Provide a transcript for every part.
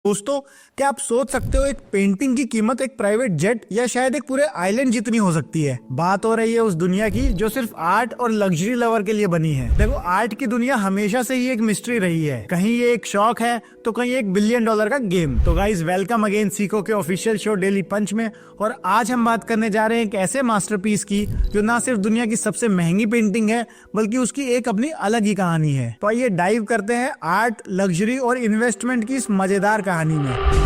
दोस्तों, क्या आप सोच सकते हो एक पेंटिंग की कीमत एक प्राइवेट जेट या शायद एक पूरे आइलैंड जितनी हो सकती है। बात हो रही है उस दुनिया की जो सिर्फ आर्ट और लग्जरी लवर के लिए बनी है। देखो, आर्ट की दुनिया हमेशा से ही एक मिस्ट्री रही है। कहीं ये एक शौक है तो कहीं $1 बिलियन का गेम। तो गाइस, वेलकम अगेन सीको के ऑफिशियल शो डेली पंच में। और आज हम बात करने जा रहे हैं एक ऐसे मास्टरपीस की जो ना सिर्फ दुनिया की सबसे महंगी पेंटिंग है बल्कि उसकी एक अपनी अलग ही कहानी है। तो आइए डाइव करते हैं आर्ट, लग्जरी और इन्वेस्टमेंट की इस मजेदार कहानी में।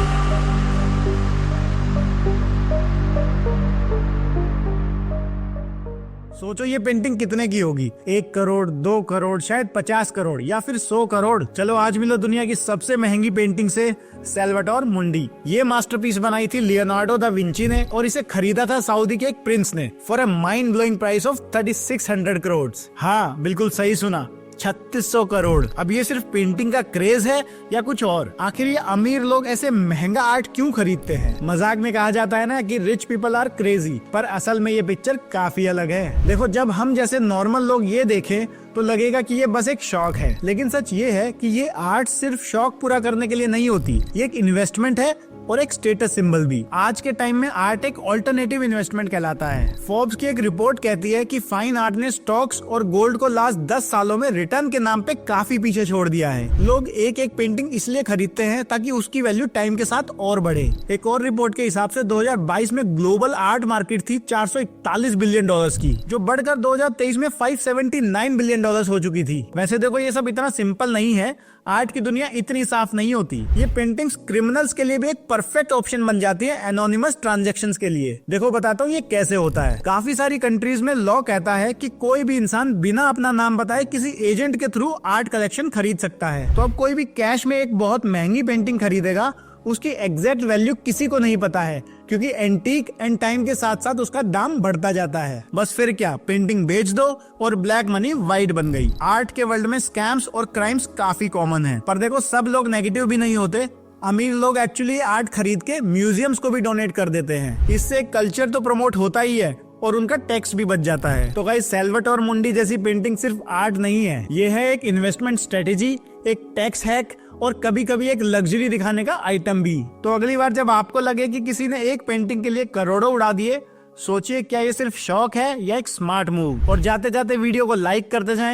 सोचो ये पेंटिंग कितने की होगी? 1 करोड़, 2 करोड़, शायद 50 करोड़ या फिर 100 करोड़। चलो आज मिलो दुनिया की सबसे महंगी पेंटिंग से, सैल्वाडोर मुंडी। ये मास्टरपीस बनाई थी लियोनार्डो दा विंची ने और इसे खरीदा था सऊदी के एक प्रिंस ने for a mind blowing price of 3600 crore. हाँ, बिल्कुल सही सुना, 3600 करोड़। अब ये सिर्फ पेंटिंग का क्रेज है या कुछ और? आखिर ये अमीर लोग ऐसे महंगा आर्ट क्यों खरीदते हैं? मजाक में कहा जाता है ना कि रिच पीपल आर क्रेजी, पर असल में ये पिक्चर काफी अलग है। देखो, जब हम जैसे नॉर्मल लोग ये देखें तो लगेगा कि ये बस एक शौक है, लेकिन सच ये है कि ये आर्ट सिर्फ शौक पूरा करने के लिए नहीं होती। ये एक इन्वेस्टमेंट है और एक स्टेटस सिंबल भी। आज के टाइम में आर्ट एक ऑल्टरनेटिव इन्वेस्टमेंट कहलाता है। फोर्ब्स की एक रिपोर्ट कहती है कि फाइन आर्ट ने स्टॉक्स और गोल्ड को लास्ट 10 सालों में रिटर्न के नाम पे काफी पीछे छोड़ दिया है। लोग एक एक पेंटिंग इसलिए खरीदते हैं ताकि उसकी वैल्यू टाइम के साथ और बढ़े। एक और रिपोर्ट के हिसाब से 2022 में ग्लोबल आर्ट मार्केट थी 441 बिलियन डॉलर्स की, जो बढ़कर 2023 में 579 बिलियन डॉलर्स हो चुकी थी। वैसे देखो, ये सब इतना सिंपल नहीं है। आर्ट की दुनिया इतनी साफ नहीं होती। ये पेंटिंग्स क्रिमिनल्स के लिए भी एक परफेक्ट ऑप्शन बन जाती है, एनोनिमस ट्रांजैक्शंस के लिए। देखो, बताता हूँ ये कैसे होता है। काफी सारी कंट्रीज में लॉ कहता है कि कोई भी इंसान बिना अपना नाम बताए किसी एजेंट के थ्रू आर्ट कलेक्शन खरीद सकता है। तो अब कोई भी कैश में एक बहुत महंगी पेंटिंग खरीदेगा, उसकी एग्जैक्ट वैल्यू किसी को नहीं पता है, क्योंकि एंटीक एंड टाइम के साथ साथ उसका दाम बढ़ता जाता है। बस फिर क्या, पेंटिंग बेच दो और ब्लैक मनी वाइट बन गई। आर्ट के वर्ल्ड में स्कैम्स और क्राइम्स काफी कॉमन है। पर देखो, सब लोग नेगेटिव भी नहीं होते। अमीर लोग एक्चुअली आर्ट खरीद के म्यूजियम्स को भी डोनेट कर देते हैं। इससे कल्चर तो प्रमोट होता ही है और उनका टैक्स भी बच जाता है। तो गाइस, सैल्वाडोर मुंडी जैसी पेंटिंग सिर्फ आर्ट नहीं है, ये है एक इन्वेस्टमेंट स्ट्रेटेजी, एक टैक्स हैक और कभी कभी एक लग्जरी दिखाने का आइटम भी। तो अगली बार जब आपको लगे कि किसी ने एक पेंटिंग के लिए करोड़ों उड़ा दिए, सोचिए क्या ये सिर्फ शौक है या एक स्मार्ट मूव। और जाते जाते वीडियो को लाइक करते जाएं।